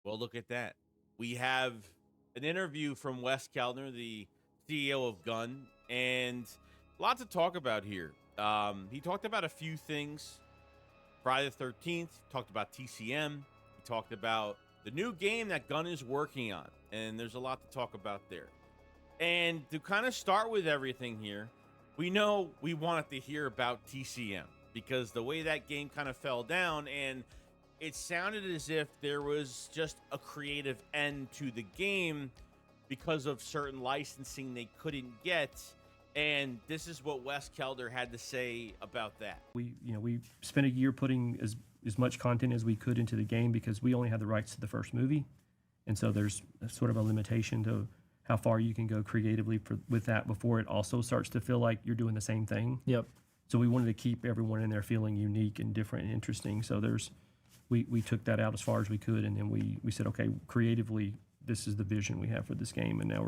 Well, look at that. We have an interview from Wes Keltner, the CEO of Gun, and a lot to talk about here. He talked about a few things. Friday the 13th, talked about TCM. He talked about the new game that Gun is working on, and there's a lot to talk about there. And to kind of start with everything here, we know we wanted to hear about TCM because the way that game kind of fell down, and it sounded as if there was just a creative end to the game because of certain licensing they couldn't get. And this is what Wes Keltner had to say about that. We spent a year putting as much content as we could into the game because we only had the rights to the first movie. And so there's sort of a limitation to how far you can go creatively with that before it also starts to feel like you're doing the same thing. Yep. So we wanted to keep everyone in there feeling unique and different and interesting. So we took that out as far as we could, and then we said, okay, creatively, this is the vision we have for this game, and now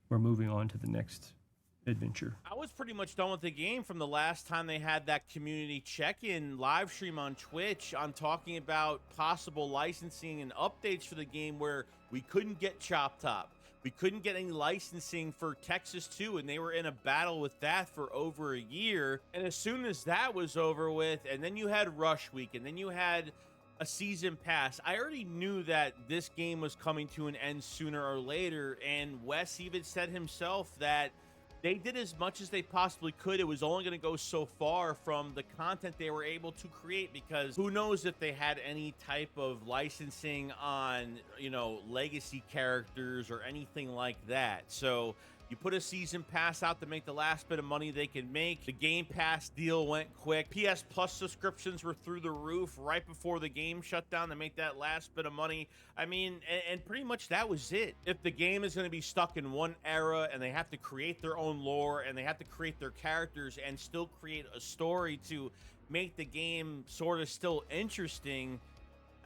we're moving on to the next adventure. I was pretty much done with the game from the last time they had that community check-in live stream on Twitch on talking about possible licensing and updates for the game where we couldn't get Chop Top. We couldn't get any licensing for Texas 2, and they were in a battle with that for over a year. And as soon as that was over with, and then you had Rush Week, and then you had a season pass, I already knew that this game was coming to an end sooner or later, and Wes even said himself that they did as much as they possibly could. It was only going to go so far from the content they were able to create, because who knows if they had any type of licensing on, legacy characters or anything like that. So you put a season pass out to make the last bit of money they can make. The Game Pass deal went quick. PS Plus subscriptions were through the roof right before the game shut down to make that last bit of money. I mean, and pretty much that was it. If the game is going to be stuck in one era and they have to create their own lore and they have to create their characters and still create a story to make the game sort of still interesting,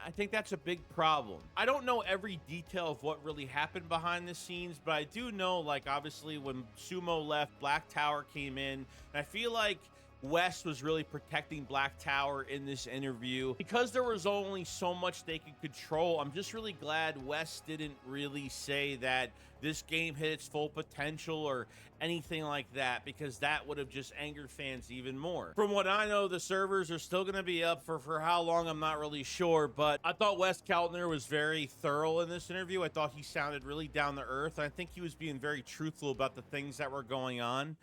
I think that's a big problem. I don't know every detail of what really happened behind the scenes, but I do know, obviously when Sumo left, Black Tower came in, and I feel like Wes was really protecting Black Tower in this interview. Because there was only so much they could control, I'm just really glad Wes didn't really say that this game hit its full potential or anything like that, because that would have just angered fans even more. From what I know, the servers are still going to be up for how long, I'm not really sure, but I thought Wes Keltner was very thorough in this interview. I thought he sounded really down to earth. I think he was being very truthful about the things that were going on.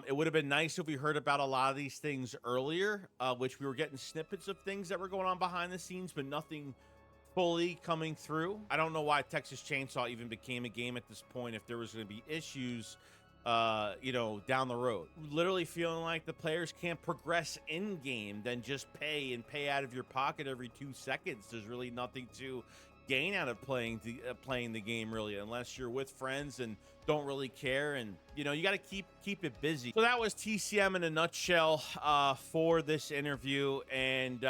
It would have been nice if we heard about a lot of these things earlier, which we were getting snippets of things that were going on behind the scenes, but nothing fully coming through. I don't know why Texas Chainsaw even became a game at this point if there was going to be issues, down the road. Literally feeling like the players can't progress in game, then just pay out of your pocket every 2 seconds. There's really nothing to gain out of playing the game, really, unless you're with friends and don't really care, and you got to keep it busy. So that was TCM in a nutshell for this interview, and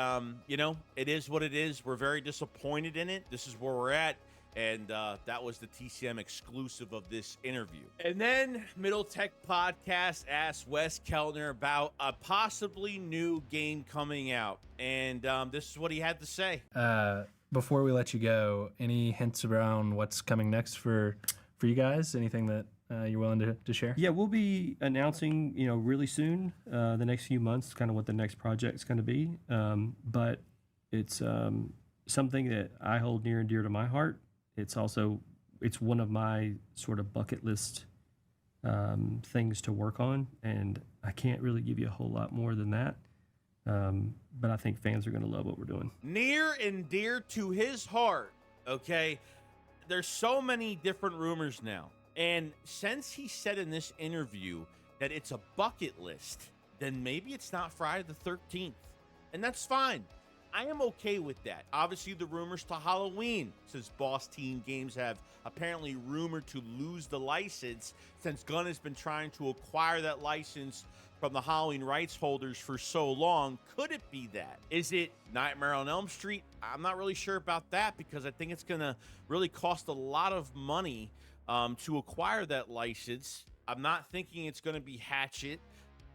it is what it is. We're very disappointed in it. This is where we're at, and that was the TCM exclusive of this interview. And then Middle Tech Podcast asked Wes Keltner about a possibly new game coming out, and this is what he had to say. Before we let you go, any hints around what's coming next for you guys? Anything that you're willing to share? Yeah, we'll be announcing, really soon, the next few months, kind of what the next project's going to be. But it's something that I hold near and dear to my heart. It's one of my sort of bucket list things to work on, and I can't really give you a whole lot more than that. But I think fans are going to love what we're doing. Near and dear to his heart, okay? There's so many different rumors now. And since he said in this interview that it's a bucket list, then maybe it's not Friday the 13th. And that's fine. I am okay with that. Obviously, the rumors to Halloween, since Boss Team Games have apparently rumored to lose the license, since Gunn has been trying to acquire that license from the Halloween rights holders for so long. Could it be that? Is it Nightmare on Elm Street? I'm not really sure about that, because I think it's going to really cost a lot of money to acquire that license. I'm not thinking it's going to be Hatchet.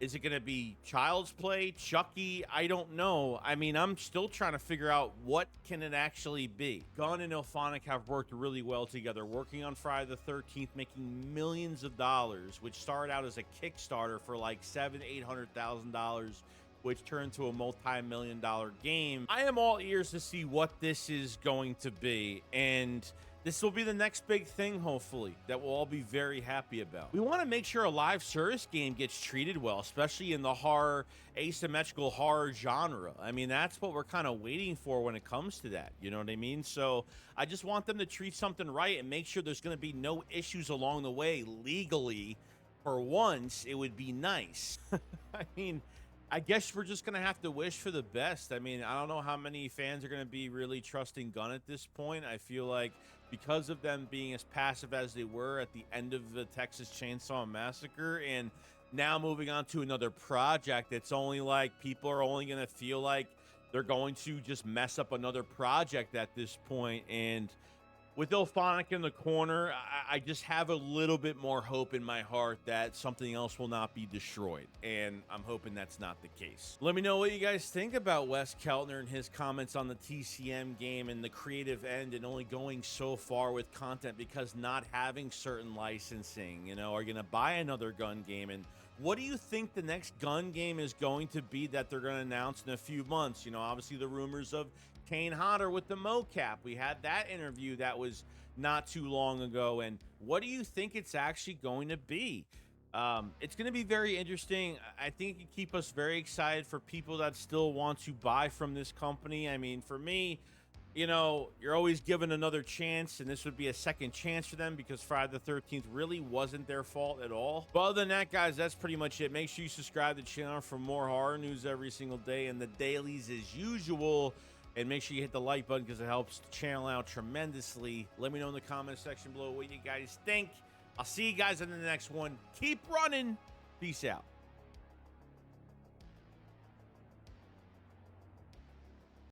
Is it going to be Child's Play, Chucky? I don't know. I mean, I'm still trying to figure out what can it actually be. Gunn and Ilphonic have worked really well together, working on Friday the 13th, making millions of dollars, which started out as a Kickstarter for like $700,000-$800,000, which turned to a multi-million-dollar game. I am all ears to see what this is going to be, and this will be the next big thing, hopefully, that we'll all be very happy about. We want to make sure a live service game gets treated well, especially in the horror, asymmetrical horror genre. I mean, that's what we're kind of waiting for when it comes to that. You know what I mean? So I just want them to treat something right and make sure there's going to be no issues along the way legally. For once, it would be nice. I mean, I guess we're just going to have to wish for the best. I mean, I don't know how many fans are going to be really trusting Gunn at this point. I feel like because of them being as passive as they were at the end of the Texas Chainsaw Massacre and now moving on to another project, it's only like people are only going to feel like they're going to just mess up another project at this point. And with Ilphonic in the corner, I just have a little bit more hope in my heart that something else will not be destroyed, and I'm hoping that's not the case. Let me know what you guys think about Wes Keltner and his comments on the TCM game and the creative end and only going so far with content because not having certain licensing. You know, are you going to buy another gun game? And what do you think the next gun game is going to be that they're going to announce in a few months? You know, obviously the rumors of Kane Hodder with the mocap. We had that interview that was not too long ago. And what do you think it's actually going to be? It's going to be very interesting. I think it can keep us very excited for people that still want to buy from this company. I mean, for me, you know, you're always given another chance, and this would be a second chance for them because Friday the 13th really wasn't their fault at all. But other than that, guys, that's pretty much it. Make sure you subscribe to the channel for more horror news every single day and the dailies as usual. And make sure you hit the like button because it helps the channel out tremendously. Let me know in the comment section below what you guys think. I'll see you guys in the next one. Keep running. Peace out.